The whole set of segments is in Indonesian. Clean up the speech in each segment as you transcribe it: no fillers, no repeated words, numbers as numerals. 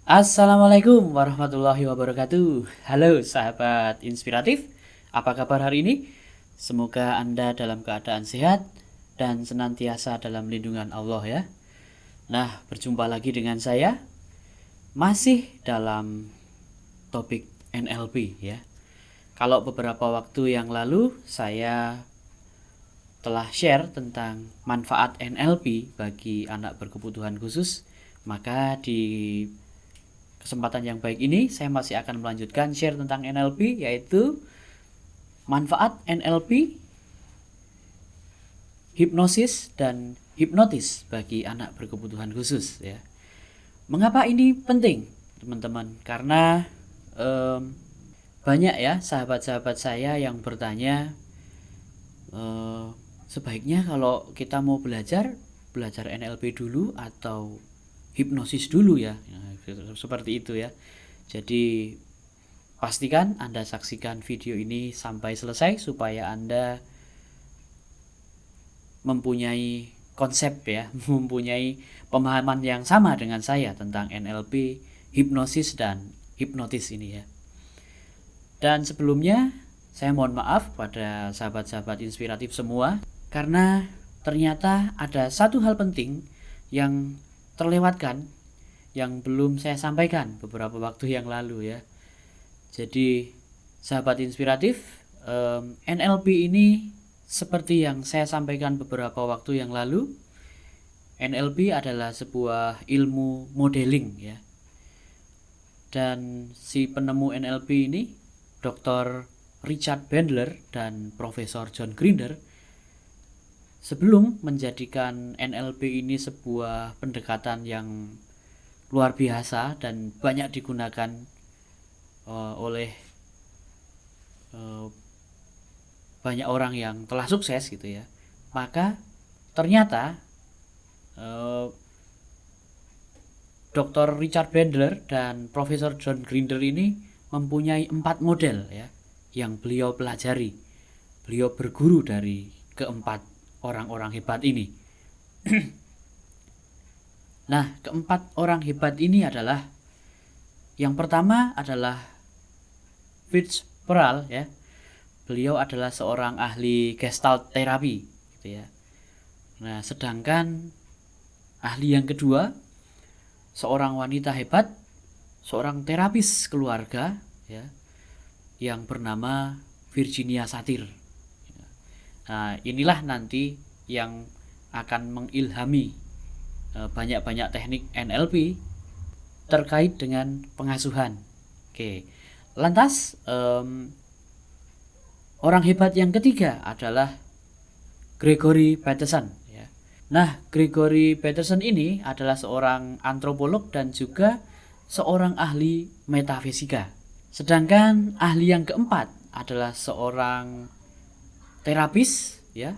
Assalamualaikum warahmatullahi wabarakatuh. Halo sahabat inspiratif, apa kabar hari ini? Semoga Anda dalam keadaan sehat dan senantiasa dalam lindungan Allah ya. Nah, berjumpa lagi dengan saya masih dalam topik NLP ya. Kalau beberapa waktu yang lalu saya telah share tentang manfaat NLP bagi anak berkebutuhan khusus, maka di kesempatan yang baik ini saya masih akan melanjutkan share tentang NLP, yaitu manfaat NLP, hipnosis dan hipnotis bagi anak berkebutuhan khusus ya. Mengapa ini penting, teman-teman? Karena banyak ya sahabat-sahabat saya yang bertanya, sebaiknya kalau kita mau belajar NLP dulu atau hipnosis dulu ya. Seperti itu ya. Jadi pastikan Anda saksikan video ini sampai selesai supaya Anda mempunyai konsep ya, mempunyai pemahaman yang sama dengan saya tentang NLP, hipnosis dan hipnotis ini ya. Dan sebelumnya saya mohon maaf pada sahabat-sahabat inspiratif semua karena ternyata ada satu hal penting yang terlewatkan yang belum saya sampaikan beberapa waktu yang lalu ya. Jadi sahabat inspiratif, NLP ini seperti yang saya sampaikan beberapa waktu yang lalu, NLP adalah sebuah ilmu modeling ya. Dan si penemu NLP ini, Dr. Richard Bandler dan Profesor John Grinder, sebelum menjadikan NLP ini sebuah pendekatan yang luar biasa dan banyak digunakan oleh banyak orang yang telah sukses gitu ya, maka ternyata Dr. Richard Bandler dan Profesor John Grinder ini mempunyai 4 model ya yang beliau pelajari. Beliau berguru dari keempat orang-orang hebat ini. Nah, keempat orang hebat ini adalah, yang pertama adalah Fritz Perls ya. Beliau adalah seorang ahli gestalt terapi gitu ya. Nah, sedangkan ahli yang kedua, seorang wanita hebat, seorang terapis keluarga ya, yang bernama Virginia Satir. Nah, inilah nanti yang akan mengilhami banyak-banyak teknik NLP terkait dengan pengasuhan. Oke, lantas orang hebat yang ketiga adalah Gregory Bateson ya. Nah, Gregory Bateson ini adalah seorang antropolog dan juga seorang ahli metafisika. Sedangkan ahli yang keempat adalah seorang terapis ya.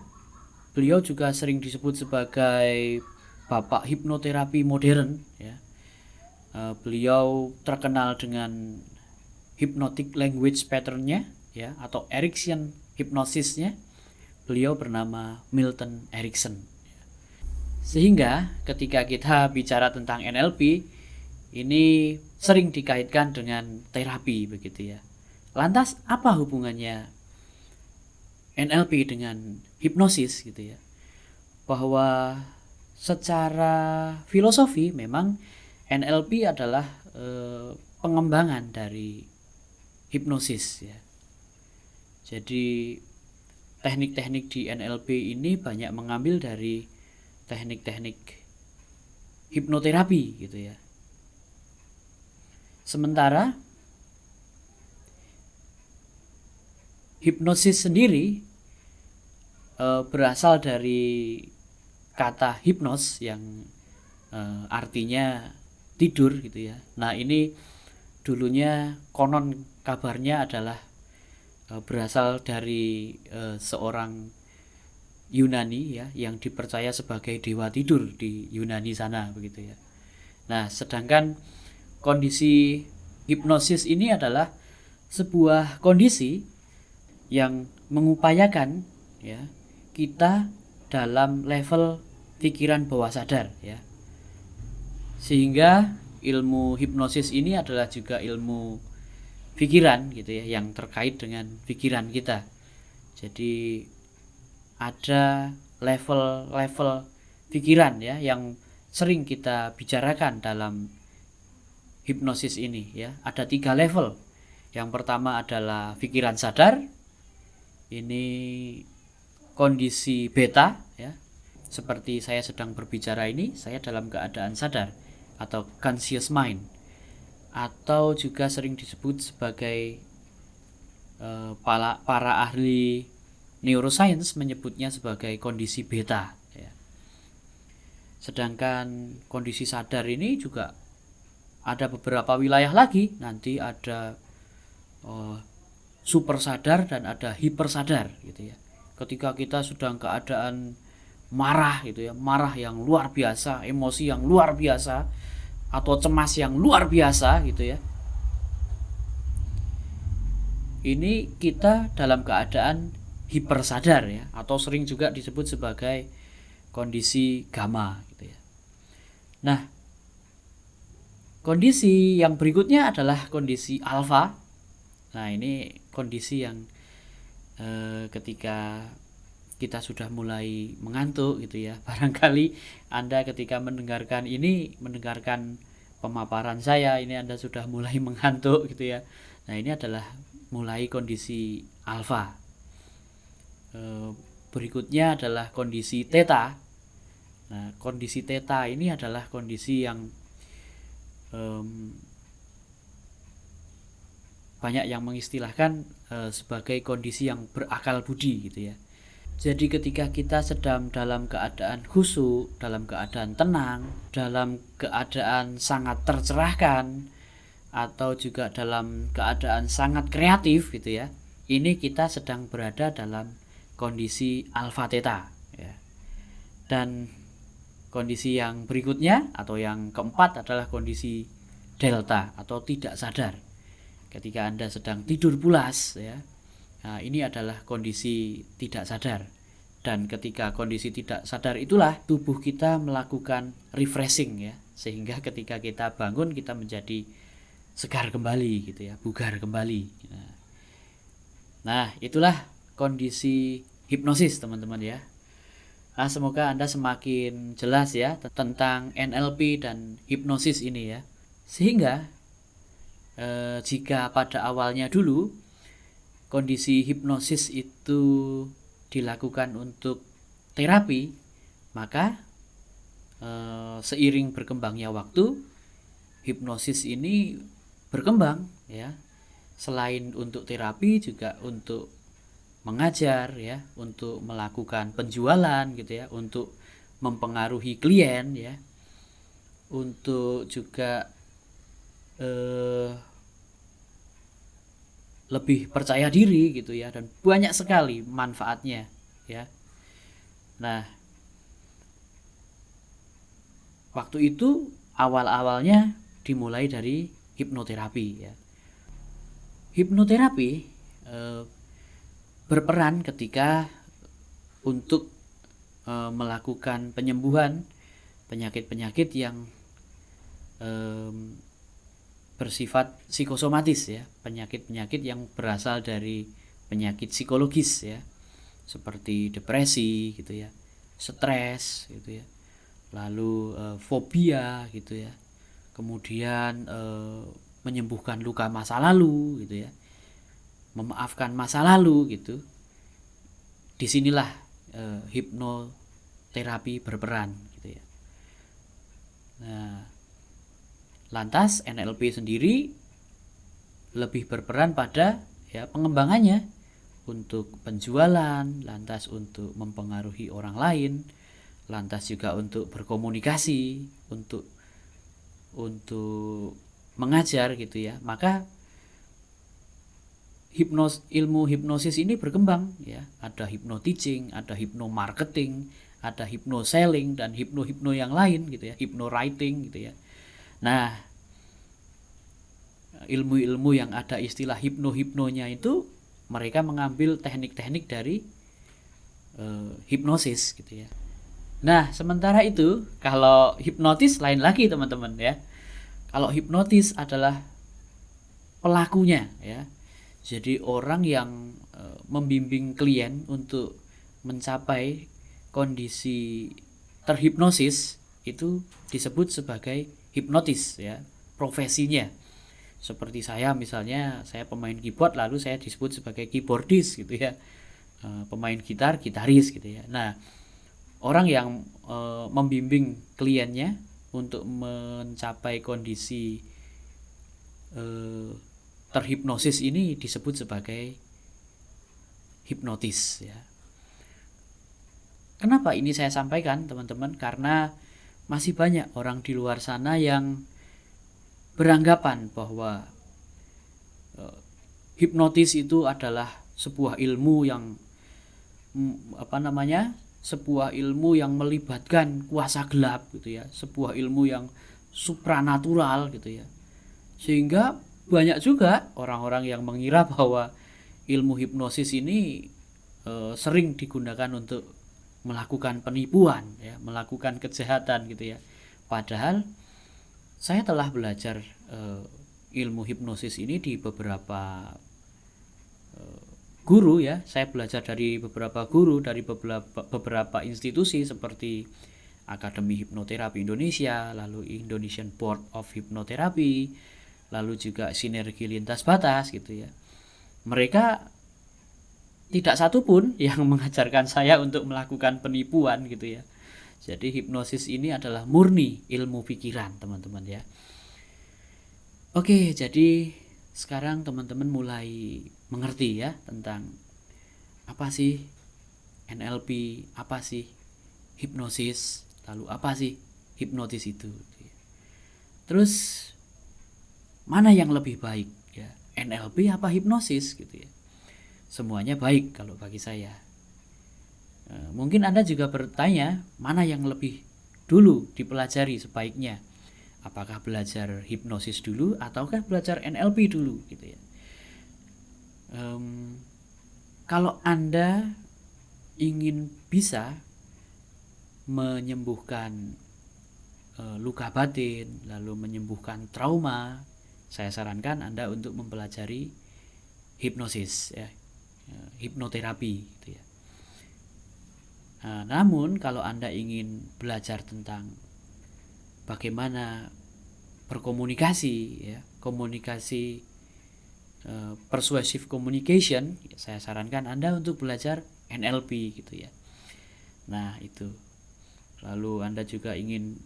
Beliau juga sering disebut sebagai bapak hipnoterapi modern ya. Beliau terkenal dengan hypnotic language pattern-nya ya, atau Erickson hipnosisnya. Beliau bernama Milton Erickson. Sehingga ketika kita bicara tentang NLP, ini sering dikaitkan dengan terapi begitu ya. Lantas apa hubungannya NLP dengan hipnosis gitu ya? Bahwa secara filosofi memang NLP adalah pengembangan dari hipnosis ya. Jadi teknik-teknik di NLP ini banyak mengambil dari teknik-teknik hipnoterapi gitu ya. Sementara hipnosis sendiri berasal dari kata hipnos yang artinya tidur gitu ya. Nah, ini dulunya konon kabarnya adalah berasal dari seorang Yunani ya, yang dipercaya sebagai dewa tidur di Yunani sana begitu ya. Nah, sedangkan kondisi hipnosis ini adalah sebuah kondisi yang mengupayakan ya kita dalam level pikiran bawah sadar ya. Sehingga ilmu hipnosis ini adalah juga ilmu pikiran gitu ya, yang terkait dengan pikiran kita. Jadi ada level-level pikiran ya yang sering kita bicarakan dalam hipnosis ini ya. Ada 3 level. Yang pertama adalah pikiran sadar. Ini kondisi beta ya. Seperti saya sedang berbicara ini, saya dalam keadaan sadar atau conscious mind, atau juga sering disebut sebagai para ahli neuroscience menyebutnya sebagai kondisi beta ya. Sedangkan kondisi sadar ini juga ada beberapa wilayah lagi, nanti ada super sadar dan ada hiper sadar gitu ya. Ketika kita sedang keadaan marah gitu ya, marah yang luar biasa, emosi yang luar biasa, atau cemas yang luar biasa gitu ya, ini kita dalam keadaan hiper sadar ya, atau sering juga disebut sebagai kondisi gamma gitu ya. Nah, kondisi yang berikutnya adalah kondisi alfa. Nah, ini kondisi yang ketika kita sudah mulai mengantuk gitu ya. Barangkali Anda ketika mendengarkan pemaparan saya, ini Anda sudah mulai mengantuk gitu ya. Nah, ini adalah mulai kondisi alfa. Berikutnya adalah kondisi theta. Nah, kondisi theta ini adalah kondisi yang banyak yang mengistilahkan sebagai kondisi yang berakal budi gitu ya. Jadi ketika kita sedang dalam keadaan khusyuk, dalam keadaan tenang, dalam keadaan sangat tercerahkan, atau juga dalam keadaan sangat kreatif gitu ya, ini kita sedang berada dalam kondisi alfa theta ya. Dan kondisi yang berikutnya atau yang keempat adalah kondisi delta atau tidak sadar. Ketika Anda sedang tidur pulas ya, nah, ini adalah kondisi tidak sadar. Dan ketika kondisi tidak sadar itulah tubuh kita melakukan refreshing ya, sehingga ketika kita bangun kita menjadi segar kembali gitu ya, bugar kembali. Nah, itulah kondisi hipnosis teman-teman ya. Nah, semoga Anda semakin jelas ya tentang NLP dan hipnosis ini ya. Sehingga jika pada awalnya dulu kondisi hipnosis itu dilakukan untuk terapi, maka seiring berkembangnya waktu, hipnosis ini berkembang ya. Selain untuk terapi juga untuk mengajar ya, untuk melakukan penjualan gitu ya, untuk mempengaruhi klien ya, untuk juga lebih percaya diri gitu ya, dan banyak sekali manfaatnya ya. Nah, waktu itu awal-awalnya dimulai dari hipnoterapi ya. Hipnoterapi berperan ketika untuk melakukan penyembuhan penyakit-penyakit yang bersifat psikosomatis ya, penyakit-penyakit yang berasal dari penyakit psikologis ya, seperti depresi gitu ya, stres gitu ya, lalu fobia gitu ya, kemudian menyembuhkan luka masa lalu gitu ya, memaafkan masa lalu gitu. Disinilah hipnoterapi berperan gitu ya. Nah, lantas NLP sendiri lebih berperan pada ya pengembangannya untuk penjualan, lantas untuk mempengaruhi orang lain, lantas juga untuk berkomunikasi, untuk mengajar gitu ya. Maka ilmu hipnosis ini berkembang ya. Ada hypno-teaching, ada hypno-marketing, ada hypno-selling dan hypno yang lain gitu ya, hypno-writing gitu ya. Nah, ilmu-ilmu yang ada istilah hipnonya itu mereka mengambil teknik-teknik dari hipnosis gitu ya. Nah, sementara itu kalau hipnotis lain lagi teman-teman ya. Kalau hipnotis adalah pelakunya ya. Jadi orang yang membimbing klien untuk mencapai kondisi terhipnosis itu disebut sebagai hipnotis ya, profesinya. Seperti saya misalnya, saya pemain keyboard lalu saya disebut sebagai keyboardis gitu ya. Pemain gitar, gitaris gitu ya. Nah, orang yang membimbing kliennya untuk mencapai kondisi terhipnosis ini disebut sebagai hipnotis ya. Kenapa ini saya sampaikan teman-teman? Karena masih banyak orang di luar sana yang beranggapan bahwa hipnotis itu adalah sebuah ilmu yang sebuah ilmu yang melibatkan kuasa gelap gitu ya, sebuah ilmu yang supranatural gitu ya. Sehingga banyak juga orang-orang yang mengira bahwa ilmu hipnosis ini sering digunakan untuk melakukan penipuan ya, melakukan kejahatan gitu ya. Padahal saya telah belajar ilmu hipnosis ini di beberapa guru ya. Saya belajar dari beberapa guru, dari beberapa institusi seperti Akademi Hipnoterapi Indonesia, lalu Indonesian Board of Hypnotherapy, lalu juga Sinergi Lintas Batas gitu ya. Mereka tidak satu pun yang mengajarkan saya untuk melakukan penipuan gitu ya. Jadi hipnosis ini adalah murni ilmu pikiran teman-teman ya. Oke, jadi sekarang teman-teman mulai mengerti ya tentang apa sih NLP, apa sih hipnosis, lalu apa sih hipnotis itu. Terus mana yang lebih baik ya, NLP apa hipnosis gitu ya. Semuanya baik kalau bagi saya. Mungkin Anda juga bertanya mana yang lebih dulu dipelajari sebaiknya. Apakah belajar hipnosis dulu ataukah belajar NLP dulu gitu ya. Kalau Anda ingin bisa menyembuhkan luka batin, lalu menyembuhkan trauma, saya sarankan Anda untuk mempelajari hipnosis ya. Hipnoterapi gitu ya. Namun kalau Anda ingin belajar tentang bagaimana berkomunikasi ya, komunikasi persuasive communication, ya, saya sarankan Anda untuk belajar NLP gitu ya. Nah, itu. Lalu Anda juga ingin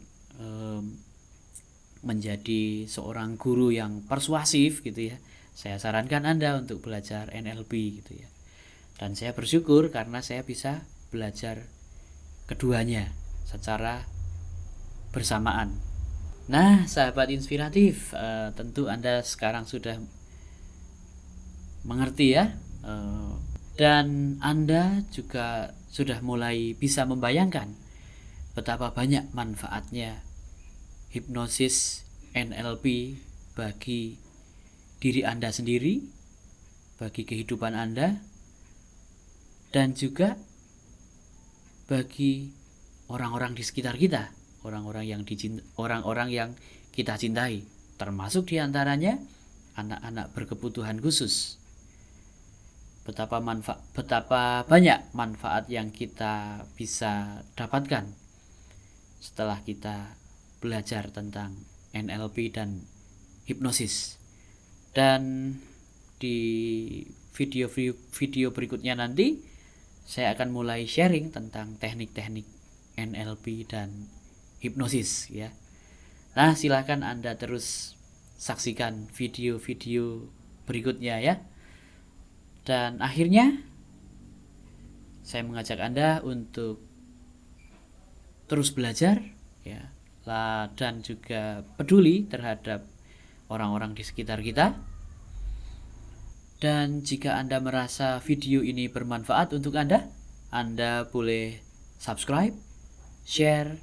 menjadi seorang guru yang persuasif gitu ya. Saya sarankan Anda untuk belajar NLP gitu ya. Dan saya bersyukur karena saya bisa belajar keduanya secara bersamaan. Nah, sahabat inspiratif, tentu Anda sekarang sudah mengerti ya. Dan Anda juga sudah mulai bisa membayangkan betapa banyak manfaatnya hipnosis NLP bagi diri Anda sendiri, bagi kehidupan Anda, dan juga bagi orang-orang di sekitar kita, orang-orang yang kita cintai, termasuk diantaranya anak-anak berkebutuhan khusus. Betapa banyak manfaat yang kita bisa dapatkan setelah kita belajar tentang NLP dan hipnosis. Dan di video berikutnya nanti saya akan mulai sharing tentang teknik-teknik NLP dan hipnosis ya. Nah, silakan Anda terus saksikan video-video berikutnya ya. Dan akhirnya saya mengajak Anda untuk terus belajar ya, dan juga peduli terhadap orang-orang di sekitar kita. Dan jika Anda merasa video ini bermanfaat untuk Anda boleh subscribe, share,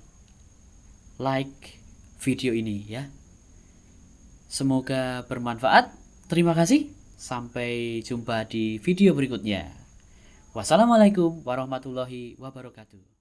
like video ini ya. Semoga bermanfaat. Terima kasih. Sampai jumpa di video berikutnya. Wassalamualaikum warahmatullahi wabarakatuh.